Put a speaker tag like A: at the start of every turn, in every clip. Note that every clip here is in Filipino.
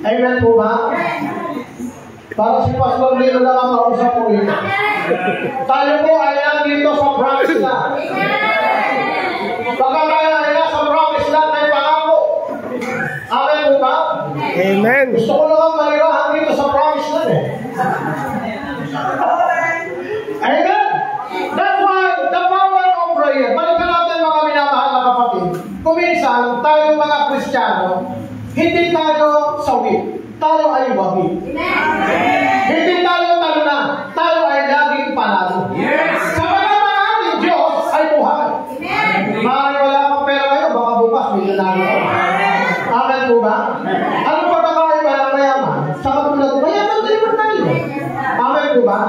A: Amen po ba? Para si Pastor Lino na ang kausap po ito. Tayo po ay nandito sa promise na. Baka tayo ay nasa promise na may pangako. Amen po ba?
B: Amen.
A: Gusto ko naman malirahan dito sa promise na eh. Amen? That's why the power of prayer. Balikan natin mga minamahal na kapatid. Kuminsan, tayo mga Kristiyano, hindi tayo sawi. Tayo ay wagi. Hindi tayo talo na. Tayo ay laging panalo. Sa mga ating Diyos ay buhay. Maaari wala kang pera ngayon, baka bukas may nanalo ka. Amen po ba? Ano pa kakaiba ng mayaman? Sa katulad ko, mayaman din naman tayo. Amen po ba?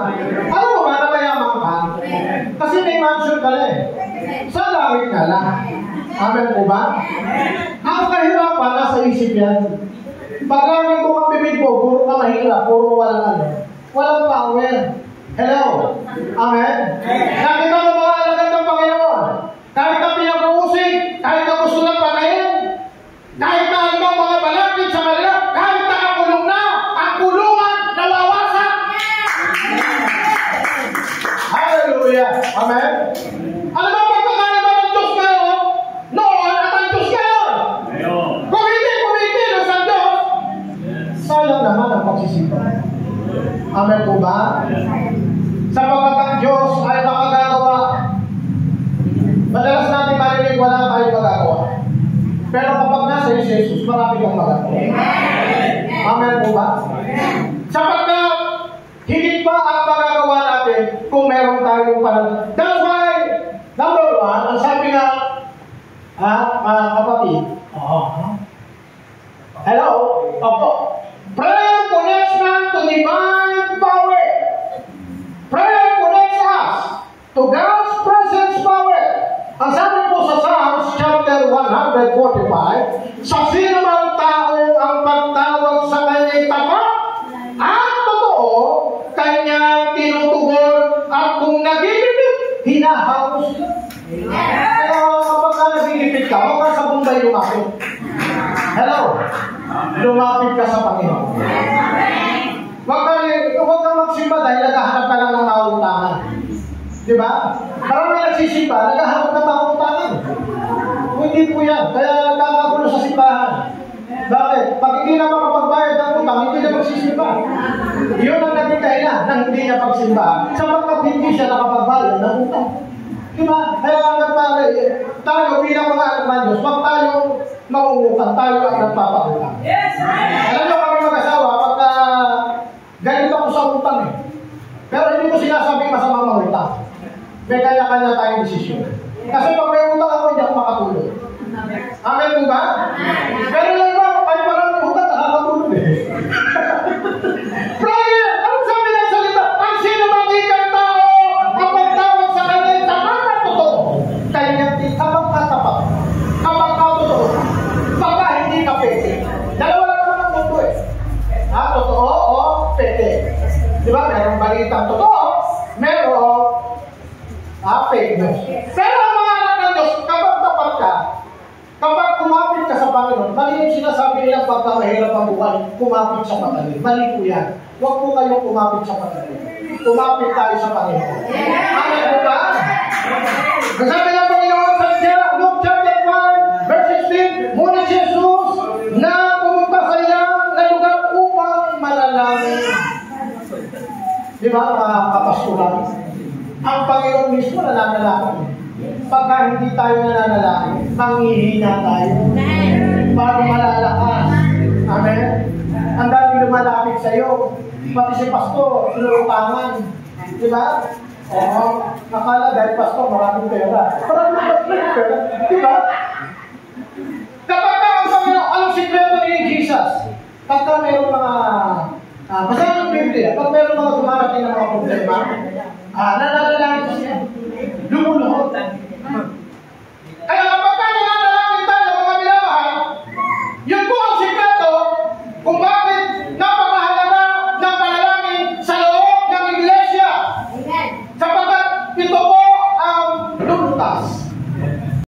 A: Ano po ba na mayaman ka? Kasi may mansion ka na eh. Sa langit ka lang. Amen po ba? Ang kahirapan nasa isip yan. Pagkaming ko kang bibig po, puro ka mahirap, puro walang ano. Walang power. Hello? Amen? Nakita mo mga alagad ng Panginoon? Kahit na pinag-uusig, kahit na gusto lang patayin, kahit na ano mga balakid sa kanila, kahit na kakulong na, ang kulungan nawawasak. Hallelujah. Amen? Ano ba pagkakaiba ng Diyos ngayon? Noon at ang Diyos ngayon? Kung hindi kumikilos sa Diyos, sayang naman ang pagsisimba. Amen po ba? Sapagkat ang Diyos ay makagagawa. Madalas natin marinig wala tayong magagawa. Pero kapag nasa Jesus, marami kang magagawa. Amen po ba? Sapagkat higit pa ang magagawa natin kung meron tayong pananalig. That's why, number one, ang sabi nga, kapatid, hello? Opo. Prayer connects man to divine power. Prayer connects us to God's presence power. Ang sabi po sa Psalms chapter 145, sa sino mang tao ang pagtawag sa kanya'y tapat at totoo, kanyang tinutugon at kung nagigipit, hinahapos siya. Kaya kapag ka nagigipit ka, huwag ka sa Bombay lumapit. Hello? Lumapit ka sa Panginoon. Huwag kang magsimba dahil naghahanap ka lang ng mautangan. Di ba? Parang may nagsisimba, naghahanap ng mautangan. Hindi po yan. Kaya nagkakagulo sa simbahan. Bakit? Pag hindi na makapagbayad ng utang, hindi na magsisimba. Yun ang naging dahilan ng hindi niya pagsimba. Sapagkat hindi siya nakapagbayad ng utang. Di ba? Kaya ang nagpapalay, tayo bilang mga anak ng Diyos, wag tayo mauutang, tayo ang nagpapakutang. Alam nyo kami mag-asawa, pagka ganito ako sa utang eh. Pero hindi ko sinasabing masamang mangutang. May kanya-kanya tayong desisyon. Kasi pag may utang ako, hindi ako makatulog. Amen po ba? Pero lang ba, ay parang utang, nakakatulog eh. Prayer! Anong sabi ng salita? Ang sino magiging tao ang pagtawag sa kanya tapat na totoo? Kanyang kapag katapat, kapag katotoo, baka hindi ka peke. Dalawa lang naman ang mundo eh. Totoo o peke. Di ba? Merong balitang totoo, merong fake news. Pero ang mga anak ng Diyos, kapag tapat ka, kapag kumapit ka sa Panginoon, mali yung sinasabi nilang pagka mahirap ang buhay, kumapit sa Panginoon. Mali po yan. Huwag po kayong kumapit sa Panginoon. Kumapit tayo sa Panginoon. Amen po ba? Sabi ng Panginoon sa Luke chapter 5, verse 16, muna si Jesus na pumunta sa iyang na lugar upang manalangin. Di ba, mga kapasturan? Ang Panginoon mismo nananalangin. Pagka hindi tayo nananalangin, manghihina tayo. Paano malalakas? Amen? Ang dami lumalapit sa iyo. Pati si Pastor, inuutangan. Di ba? Oo. Akala dahil Pastor, maraming pera. Maraming pera. Di ba? Kapag ka ang Panginoon, anong sikreto ni Jesus? Pagka mayroong mga basta ng Biblia, pag mayroong mga dumarating na mga problema, nananalangin siya. Lumuluha